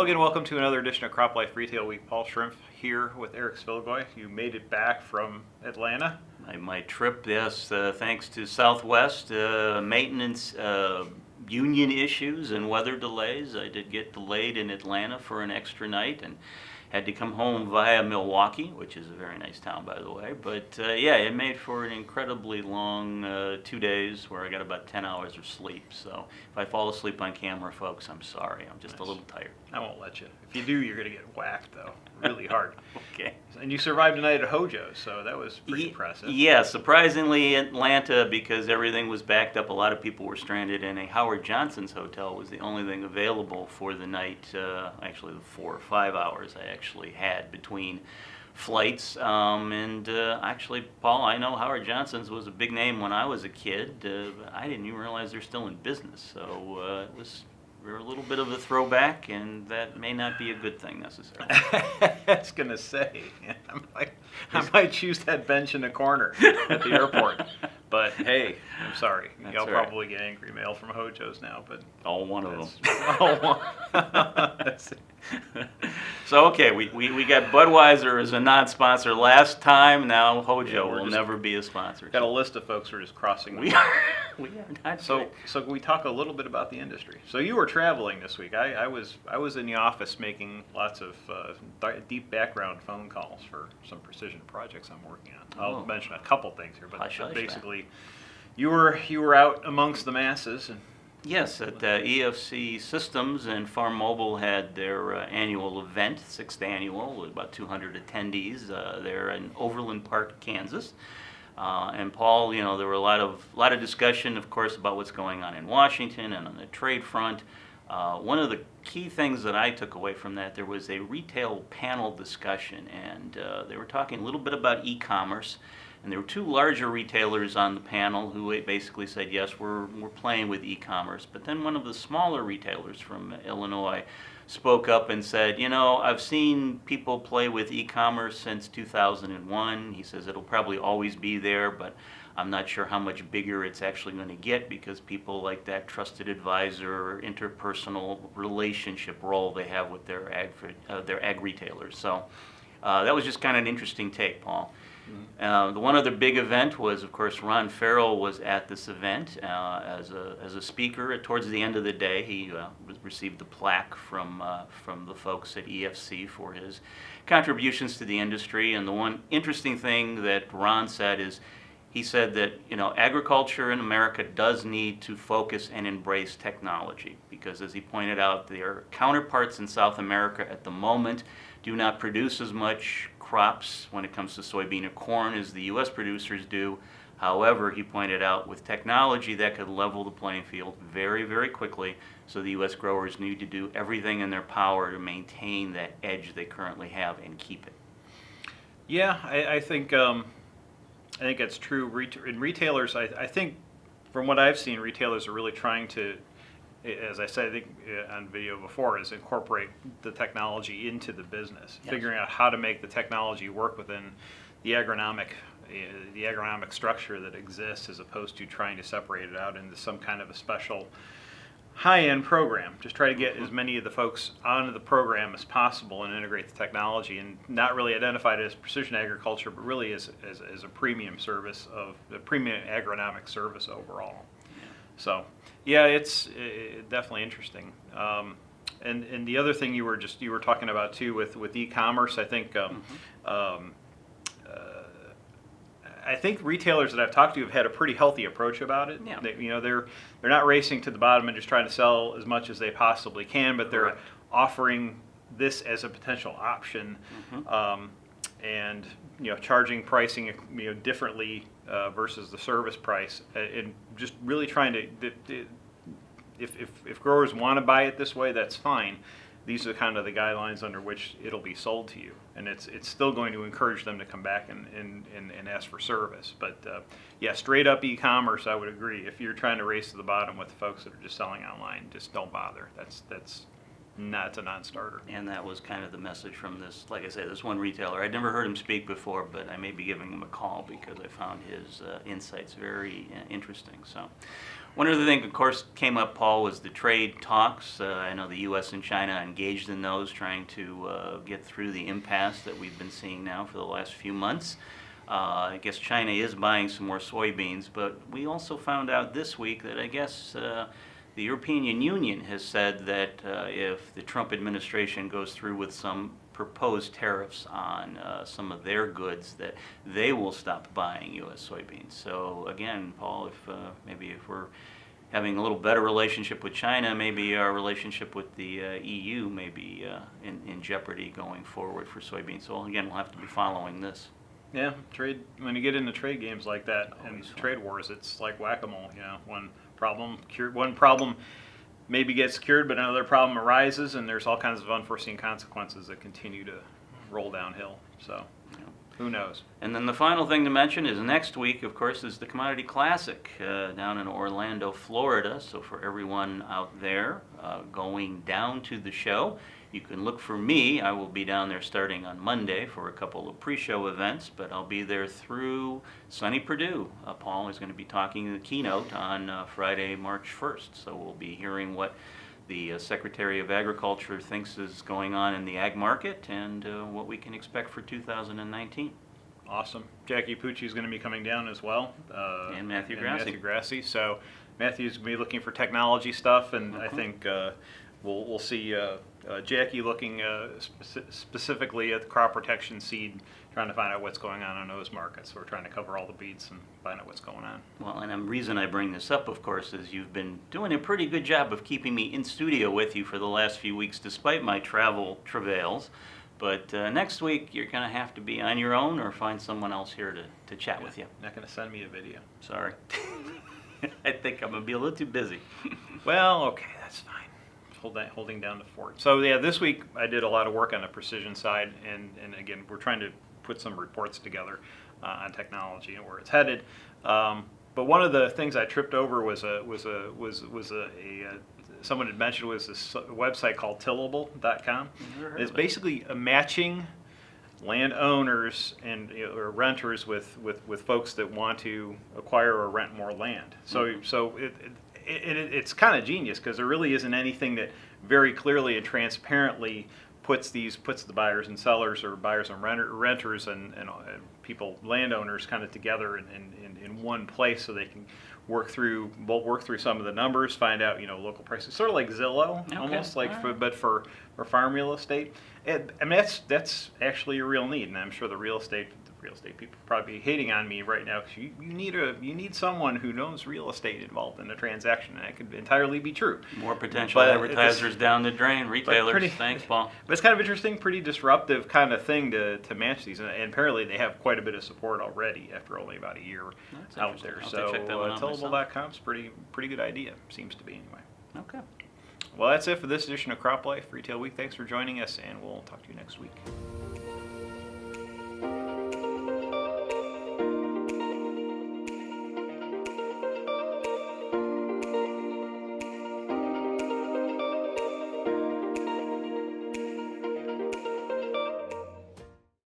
again, welcome to another edition of CropLife Retail Week. Paul Schrimpf here with Eric Spilgoy. You made it back from Atlanta. My trip, yes, thanks to Southwest maintenance union issues and weather delays. I did get delayed in Atlanta for an extra night and had to come home via Milwaukee, which is a very nice town, by the way. But yeah, it made for an incredibly long 2 days where I got about 10 hours of sleep. So if I fall asleep on camera, folks, I'm sorry. I'm just a little tired. I won't let you. If you do, you're going to get whacked, though, really hard. Okay. And you survived a night at Hojo's, so that was pretty impressive. Yeah, surprisingly, Atlanta, because everything was backed up, a lot of people were stranded, and a Howard Johnson's hotel was the only thing available for the night, actually the 4 or 5 hours I actually had between flights. Actually, Paul, I know Howard Johnson's was a big name when I was a kid. I didn't even realize they're still in business, so it was a little bit of a throwback, and that may not be a good thing necessarily. I was going to say, I might choose that bench in the corner at the airport. But hey, I'm sorry. Y'all probably get angry mail from Hojo's now, but one of them. That's So okay, we got Budweiser as a non-sponsor last time. Now Hojo will never be a sponsor. Got a list of folks who are just crossing. We are not. So can we talk a little bit about the industry? So you were traveling this week. I was in the office making lots of deep background phone calls for some precision projects I'm working on. I'll mention a couple things here, but basically, you were out amongst the masses. And yes, at EFC Systems and Farmobile had their annual event, 6th annual, with about 200 attendees. There in Overland Park, Kansas. And Paul, you know, there were a lot of discussion, of course, about what's going on in Washington and on the trade front. One of the key things that I took away from that, there was a retail panel discussion, and they were talking a little bit about e-commerce. And there were two larger retailers on the panel who basically said, yes, we're playing with e-commerce. But then one of the smaller retailers from Illinois spoke up and said, you know, I've seen people play with e-commerce since 2001. He says it'll probably always be there, but I'm not sure how much bigger it's actually going to get because people like that trusted advisor, interpersonal relationship role they have with their ag retailers. So that was just kind of an interesting take, Paul. The one other big event was, of course, Ron Farrell was at this event as a speaker. Towards the end of the day, he received the plaque from the folks at EFC for his contributions to the industry. And the one interesting thing that Ron said is, he said that, you know, agriculture in America does need to focus and embrace technology because, as he pointed out, their counterparts in South America at the moment do not produce as much crops when it comes to soybean or corn as the U.S. producers do. However, he pointed out with technology that could level the playing field very, very quickly, so the U.S. growers need to do everything in their power to maintain that edge they currently have and keep it. Yeah, I think that's true. In retailers, I think from what I've seen, retailers are really trying to, as I said, I think on video before, is incorporate the technology into the business, figuring out how to make the technology work within the agronomic structure that exists, as opposed to trying to separate it out into some kind of a special high-end program. Just try to get as many of the folks onto the program as possible and integrate the technology, and not really identify it as precision agriculture, but really as a premium service of the premium agronomic service overall. So, yeah, it's definitely interesting. And the other thing you were talking about too with e-commerce, I think I think retailers that I've talked to have had a pretty healthy approach about it. Yeah. They're not racing to the bottom and just trying to sell as much as they possibly can, but they're offering this as a potential option, and charging pricing differently versus the service price, and just really trying to. If growers want to buy it this way, that's fine. These are kind of the guidelines under which it'll be sold to you, and it's still going to encourage them to come back and ask for service. But yeah, straight up e-commerce, I would agree. If you're trying to race to the bottom with the folks that are just selling online, just don't bother. It's a non-starter. And that was kind of the message from this, like I say, this one retailer. I'd never heard him speak before, but I may be giving him a call because I found his insights very interesting. So, One other thing, of course, came up, Paul, was the trade talks. I know the U.S. and China are engaged in those, trying to get through the impasse that we've been seeing now for the last few months. I guess China is buying some more soybeans, but we also found out this week that I guess the European Union has said that if the Trump administration goes through with some proposed tariffs on some of their goods, that they will stop buying U.S. soybeans. So again, Paul, if maybe if we're having a little better relationship with China, maybe our relationship with the EU may be in jeopardy going forward for soybeans. So again, we'll have to be following this. Yeah, trade. When you get into trade games like that and Always fun. trade wars, it's like whack-a-mole. You know, one problem maybe gets cured, but another problem arises, and there's all kinds of unforeseen consequences that continue to roll downhill. So, who knows? And then the final thing to mention is next week, of course, is the Commodity Classic down in Orlando, Florida. So for everyone out there going down to the show, you can look for me. I will be down there starting on Monday for a couple of pre-show events, but I'll be there through sunny Purdue. Paul is going to be talking in the keynote on Friday, March 1st. So we'll be hearing what the Secretary of Agriculture thinks is going on in the ag market and what we can expect for 2019. Awesome. Jackie Pucci is going to be coming down as well. And Matthew Grassi. So Matthew's going to be looking for technology stuff, and I think we'll see Jackie looking specifically at the crop protection seed, trying to find out what's going on in those markets. So we're trying to cover all the beats and find out what's going on. Well, and the reason I bring this up, of course, is you've been doing a pretty good job of keeping me in studio with you for the last few weeks, despite my travel travails. But next week, you're going to have to be on your own or find someone else here to chat with you. Not going to send me a video. Sorry. I think I'm going to be a little too busy. Well, okay, that's fine. Holding down the fort. So yeah, this week I did a lot of work on the precision side, and again, we're trying to put some reports together on technology and where it's headed. But one of the things I tripped over was someone had mentioned was this website called tillable.com. It's basically matching landowners and or renters with folks that want to acquire or rent more land. So it's kind of genius, because there really isn't anything that very clearly and transparently puts the buyers and sellers, or buyers and renters and people, landowners, kind of together in one place, so they can work through some of the numbers, find out local prices, sort of like Zillow, almost like but for farm real estate. And I mean, that's actually a real need, and I'm sure the real estate people probably be hating on me right now, because you need someone who knows real estate involved in a transaction, and that could entirely be true. More potential advertisers down the drain, retailers. Thanks, Paul. But it's kind of interesting, pretty disruptive kind of thing to match these, and apparently they have quite a bit of support already after only about a year out there. So tillable.com's pretty good idea, seems to be anyway. Okay. Well, that's it for this edition of CropLife Retail Week. Thanks for joining us, and we'll talk to you next week.